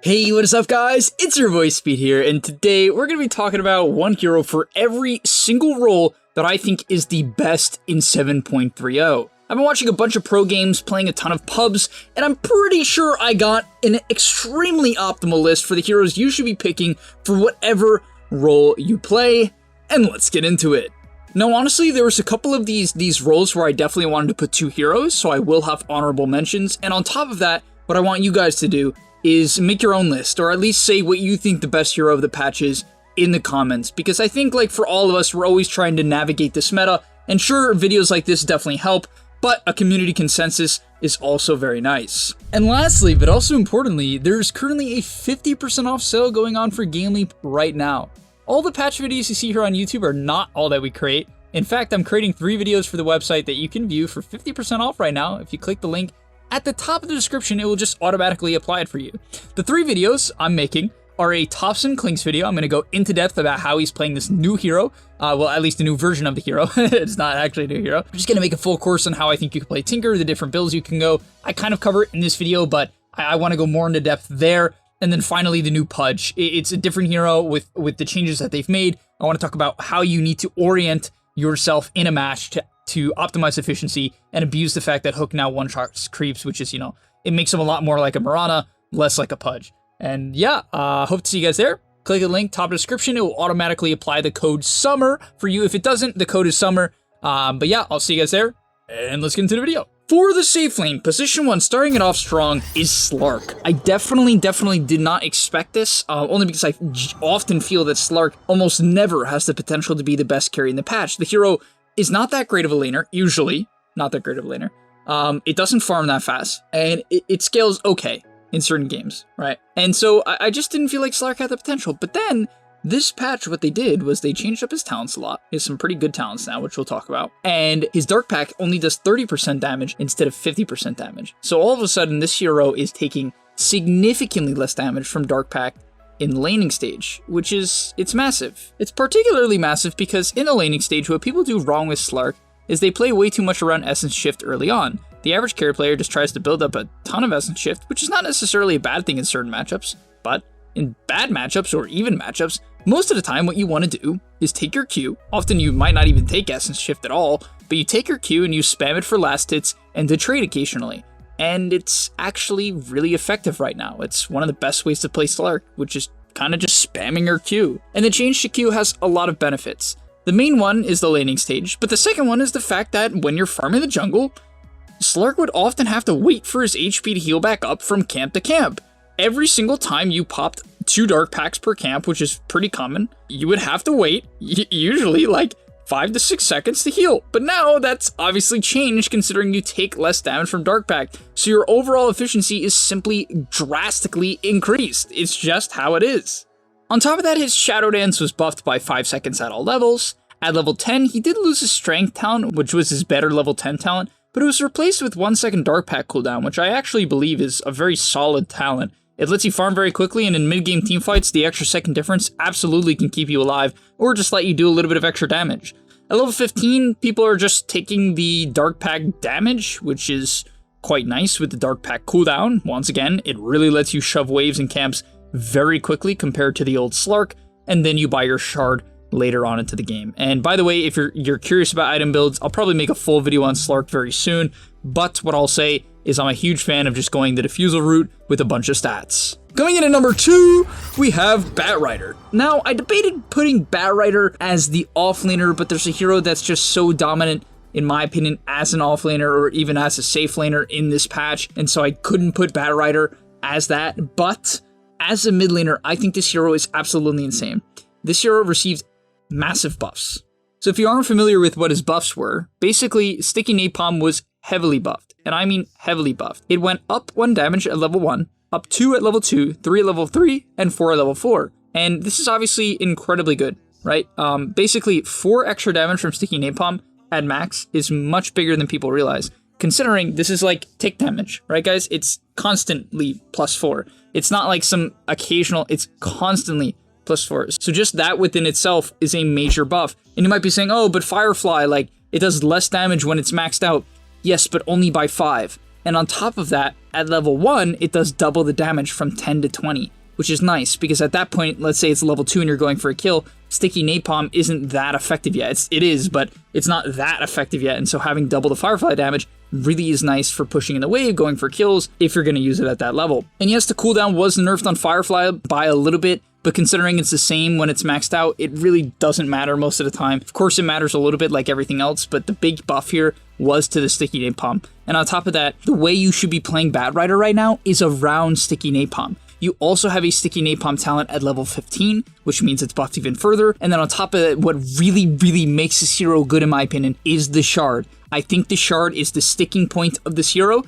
Hey, what is up guys? It's your boy Speed here, and today we're going to be talking about one hero for every single role that I think is the best in 7.30. I've been watching a bunch of pro games, playing a ton of pubs, and I'm pretty sure I got an extremely optimal list for the heroes you should be picking for whatever role you play, and let's get into it. Now honestly, there was a couple of these roles where I definitely wanted to put 2 heroes, so I will have honorable mentions, and on top of that, what I want you guys to do is make your own list, or at least say what you think the best hero of the patch is in the comments, because I think like for all of us, we're always trying to navigate this meta, and sure, videos like this definitely help, but a community consensus is also very nice. And lastly, but also importantly, there's currently a 50% off sale going on for gameleap right now. All the patch videos you see here on YouTube are not all that we create. In fact, I'm creating 3 videos for the website that you can view for 50% off right now. If you click the link at the top of the description, it will just automatically apply it for you. The 3 videos I'm making are a Thompson Clinks video. I'm going to go into depth about how he's playing this new hero. Well, at least a new version of the hero. It's not actually a new hero. I'm just going to make a full course on how I think you can play Tinker, the different builds you can go. I kind of cover it in this video, but I want to go more into depth there. And then finally, the new Pudge. It's a different hero with the changes that they've made. I want to talk about how you need to orient yourself in a match to optimize efficiency and abuse the fact that Hook now one-shots creeps, which is, you know, it makes him a lot more like a Mirana, less like a Pudge. And yeah, hope to see you guys there. Click the link, top of the description. It will automatically apply the code SUMMER for you. If it doesn't, the code is SUMMER. But yeah, I'll see you guys there, and let's get into the video. For the safe lane, position 1, starting it off strong, is Slark. I definitely did not expect this, only because I often feel that Slark almost never has the potential to be the best carry in the patch. The hero is not that great of a laner, usually. Not that great of a laner. It doesn't farm that fast, and it scales okay in certain games, right? And so I just didn't feel like Slark had the potential. But then, this patch, what they did was they changed up his talents a lot. He has some pretty good talents now, which we'll talk about. And his Dark Pack only does 30% damage instead of 50% damage. So all of a sudden, this hero is taking significantly less damage from Dark Pack in the laning stage, which is, it's massive. It's particularly massive because in the laning stage, what people do wrong with Slark is they play way too much around Essence Shift early on. The average carry player just tries to build up a ton of Essence Shift, which is not necessarily a bad thing in certain matchups, but in bad matchups or even matchups, most of the time what you want to do is take your Q. Often you might not even take Essence Shift at all, but you take your Q and you spam it for last hits and to trade occasionally. And it's actually really effective right now. It's one of the best ways to play Slark, which is kind of just spamming your Q. And the change to Q has a lot of benefits. The main one is the laning stage, but the second one is the fact that when you're farming the jungle, Slark would often have to wait for his HP to heal back up from camp to camp. Every single time you popped 2 Dark Packs per camp, which is pretty common, you would have to wait, usually like 5 to 6 seconds to heal. But now that's obviously changed considering you take less damage from Dark Pack, so your overall efficiency is simply drastically increased. It's just how it is. On top of that, his Shadow Dance was buffed by 5 seconds at all levels. At level 10, he did lose his Strength talent, which was his better level 10 talent, but it was replaced with 1 second Dark Pack cooldown, which I actually believe is a very solid talent. It lets you farm very quickly, and in mid-game teamfights, the extra second difference absolutely can keep you alive, or just let you do a little bit of extra damage. At level 15, people are just taking the Dark Pack damage, which is quite nice with the Dark Pack cooldown. Once again, it really lets you shove waves and camps very quickly compared to the old Slark, and then you buy your shard later on into the game. And by the way, if you're curious about item builds, I'll probably make a full video on Slark very soon, but what I'll say is I'm a huge fan of just going the diffusal route with a bunch of stats. Coming in at number 2, we have Batrider. Now, I debated putting Batrider as the offlaner, but there's a hero that's just so dominant, in my opinion, as an offlaner or even as a safe laner in this patch, and so I couldn't put Batrider as that, but as a mid laner, I think this hero is absolutely insane. This hero receives massive buffs. So if you aren't familiar with what his buffs were, basically, Sticky Napalm was heavily buffed, and I mean heavily buffed. It went up 1 damage at level 1, up 2 at level 2, 3 at level 3, and 4 at level 4. And this is obviously incredibly good, right? Basically, 4 extra damage from Sticky Napalm at max is much bigger than people realize, considering this is like tick damage, right guys? It's constantly +4. It's not like some occasional, it's constantly +4. So just that within itself is a major buff. And you might be saying, oh, but Firefly, like, it does less damage when it's maxed out. Yes, but only by 5. And on top of that, at level 1, it does double the damage from 10 to 20, which is nice, because at that point, let's say it's level 2 and you're going for a kill, Sticky Napalm isn't that effective yet. It is, but it's not that effective yet, and so having double the Firefly damage really is nice for pushing in the wave, going for kills, if you're going to use it at that level. And yes, the cooldown was nerfed on Firefly by a little bit, but considering it's the same when it's maxed out, it really doesn't matter most of the time. Of course, it matters a little bit like everything else, but the big buff here was to the Sticky Napalm. And on top of that, the way you should be playing Batrider right now is around Sticky Napalm. You also have a Sticky Napalm talent at level 15, which means it's buffed even further. And then on top of that, what really, really makes this hero good in my opinion is the Shard. I think the Shard is the sticking point of this hero.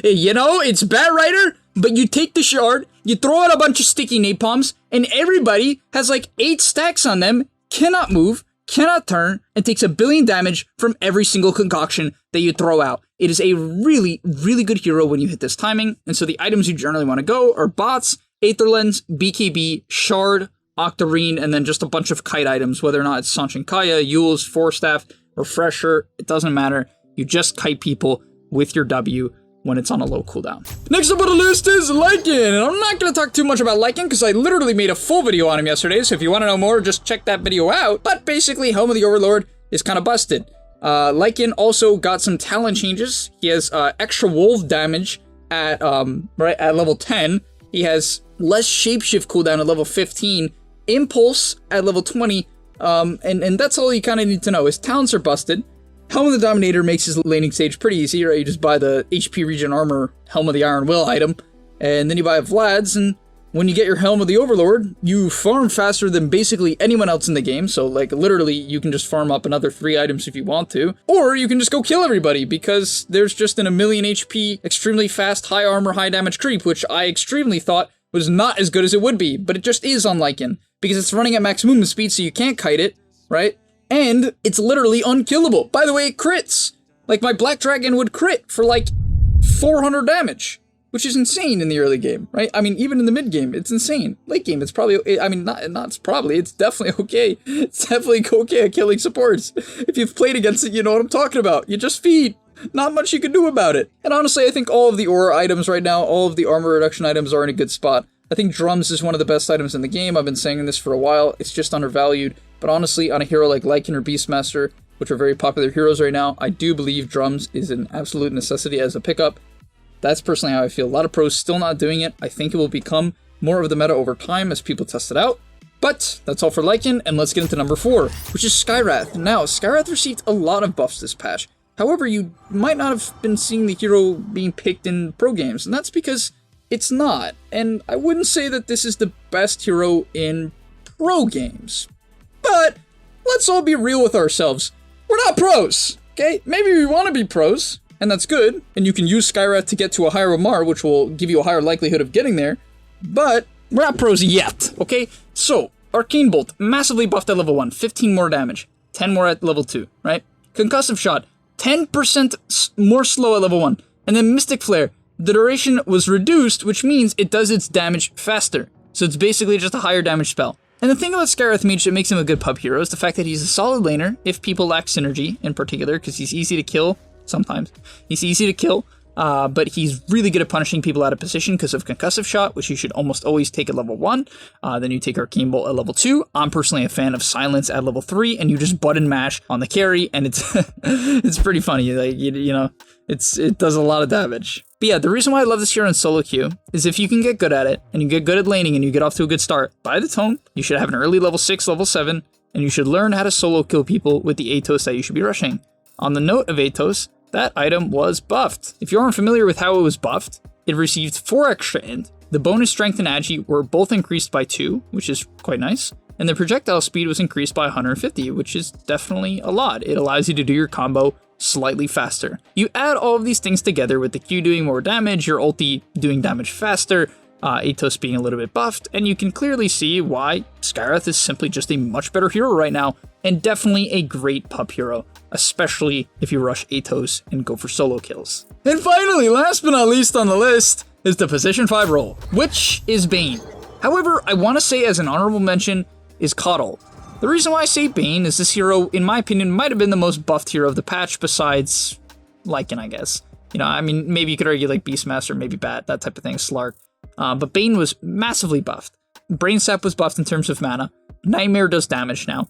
You know, it's Batrider, but you take the Shard, you throw out a bunch of Sticky Napalms, and everybody has like 8 stacks on them, cannot move, cannot turn, and takes 1 billion damage from every single concoction that you throw out. It is a really, really good hero when you hit this timing, and so the items you generally want to go are Bots, Aether Lens, BKB, Shard, Octarine, and then just a bunch of kite items, whether or not it's Sanchinkaya, Yule's, Forestaff, Refresher, it doesn't matter. You just kite people with your W when it's on a low cooldown. Next up on the list is Lycan, and I'm not going to talk too much about Lycan because I literally made a full video on him yesterday, so if you want to know more, just check that video out. But basically, Helm of the Overlord is kind of busted. Lycan also got some talent changes. He has extra wolf damage at level 10. He has less shapeshift cooldown at level 15, impulse at level 20, and that's all you kind of need to know. His talents are busted. Helm of the Dominator makes his laning stage pretty easy, right? You just buy the HP Regen Armor Helm of the Iron Will item, and then you buy Vlad's, and when you get your Helm of the Overlord, you farm faster than basically anyone else in the game, so like literally you can just farm up another 3 items if you want to, or you can just go kill everybody because there's just an 1 million HP, extremely fast, high armor, high damage creep, which I extremely thought was not as good as it would be, but it just is on Lycan, because it's running at max movement speed so you can't kite it, right? And it's literally unkillable. By the way, it crits. Like my Black Dragon would crit for like 400 damage. Which is insane in the early game, right? I mean, even in the mid game, it's insane. Late game, it's probably, I mean, it's definitely okay. It's definitely okay at killing supports. If you've played against it, you know what I'm talking about. You just feed. Not much you can do about it. And honestly, I think all of the aura items right now, all of the armor reduction items are in a good spot. I think Drums is one of the best items in the game. I've been saying this for a while. It's just undervalued. But honestly, on a hero like Lycan or Beastmaster, which are very popular heroes right now, I do believe Drums is an absolute necessity as a pickup. That's personally how I feel. A lot of pros still not doing it. I think it will become more of the meta over time as people test it out. But that's all for Lycan, and let's get into number 4, which is Skyrath. Now, Skyrath received a lot of buffs this patch. However, you might not have been seeing the hero being picked in pro games, and that's because it's not. And I wouldn't say that this is the best hero in pro games. But let's all be real with ourselves. We're not pros, okay? Maybe we want to be pros, and that's good, and you can use Skyrath to get to a higher Omar, which will give you a higher likelihood of getting there, but we're not pros yet, okay? So, Arcane Bolt, massively buffed at level 1, 15 more damage, 10 more at level 2, right? Concussive Shot, 10% more slow at level 1, and then Mystic Flare, the duration was reduced, which means it does its damage faster, so it's basically just a higher damage spell. And the thing about Skyrath Mage that makes him a good pub hero is the fact that he's a solid laner, if people lack synergy in particular, because he's easy to kill. Sometimes. He's easy to kill, but he's really good at punishing people out of position because of Concussive Shot, which you should almost always take at level 1. Then you take Arcane Bolt at level 2. I'm personally a fan of Silence at level 3, and you just button mash on the carry, and it's it's pretty funny. Like you know, it does a lot of damage. But yeah, the reason why I love this hero in solo queue is if you can get good at it, and you get good at laning, and you get off to a good start, by the tone, you should have an early level 6, level 7, and you should learn how to solo kill people with the Atos that you should be rushing. On the note of Atos, that item was buffed. If you aren't familiar with how it was buffed, it received 4 extra int. The bonus strength and agi were both increased by 2, which is quite nice. And the projectile speed was increased by 150, which is definitely a lot. It allows you to do your combo slightly faster. You add all of these things together with the Q doing more damage, your ulti doing damage faster, Atos being a little bit buffed, and you can clearly see why Skyrath is simply just a much better hero right now, and definitely a great pup hero, especially if you rush Atos and go for solo kills. And finally, last but not least on the list, is the position 5 role, which is Bane. However, I want to say as an honorable mention is Coddle. The reason why I say Bane is this hero, in my opinion, might have been the most buffed hero of the patch besides Lycan, I guess. You know, I mean, maybe you could argue like Beastmaster, maybe Bat, that type of thing, Slark. But Bane was massively buffed. Brain Sap was buffed in terms of mana. Nightmare does damage now.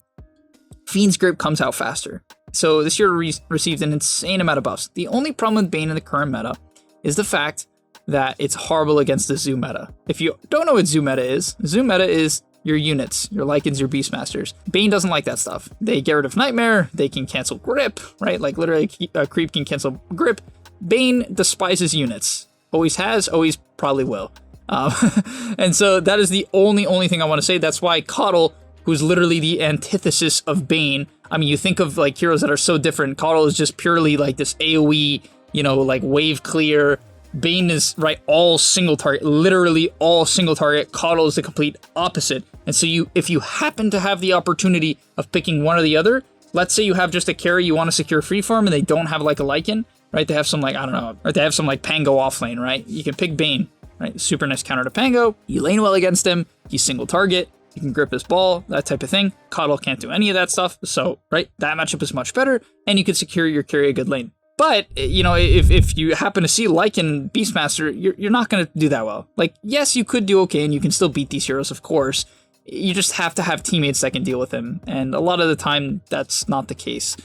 Fiend's Grip comes out faster. So this hero received an insane amount of buffs. The only problem with Bane in the current meta is the fact that it's horrible against the Zoo meta. If you don't know what Zoo meta is your units, your Lycans, your Beastmasters. Bane doesn't like that stuff. They get rid of Nightmare, they can cancel Grip, right? Like literally a creep can cancel Grip. Bane despises units. Always has, always probably will. And so that is the only thing I want to say. That's why Coddle, who's literally the antithesis of Bane. I mean, you think of like heroes that are so different. Coddle is just purely like this AoE, you know, like wave clear. Bane is, right, all single target, literally all single target. Coddle is the complete opposite. And so if you happen to have the opportunity of picking one or the other, let's say you have just a carry, you want to secure free farm, and they don't have like a Lycan, right? They have some like, I don't know, or they have some like Pango offlane, right? You can pick Bane, right? Super nice counter to Pango. You lane well against him. He's single target. You can grip his ball, that type of thing. Coddle can't do any of that stuff. So, right, that matchup is much better, and you can secure your carry a good lane. But, you know, if you happen to see Lycan Beastmaster, you're not going to do that well. Like, yes, you could do okay, and you can still beat these heroes, of course. You just have to have teammates that can deal with him. And a lot of the time, that's not the case.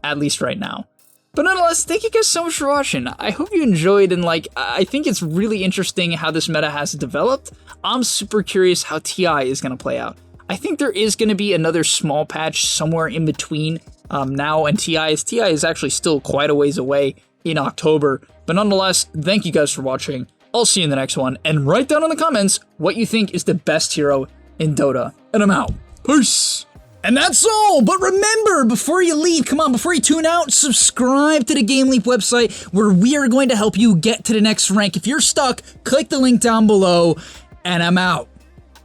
At least right now. But nonetheless, thank you guys so much for watching. I hope you enjoyed, and like, I think it's really interesting how this meta has developed. I'm super curious how TI is going to play out. I think there is going to be another small patch somewhere in between now and TI is actually still quite a ways away in October. But nonetheless, thank you guys for watching. I'll see you in the next one. And write down in the comments what you think is the best hero in Dota. And I'm out. Peace! And that's all, but remember, before you leave, come on, before you tune out, subscribe to the gameleap website where we are going to help you get to the next rank. If you're stuck, click the link down below, and I'm out.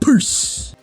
Peace!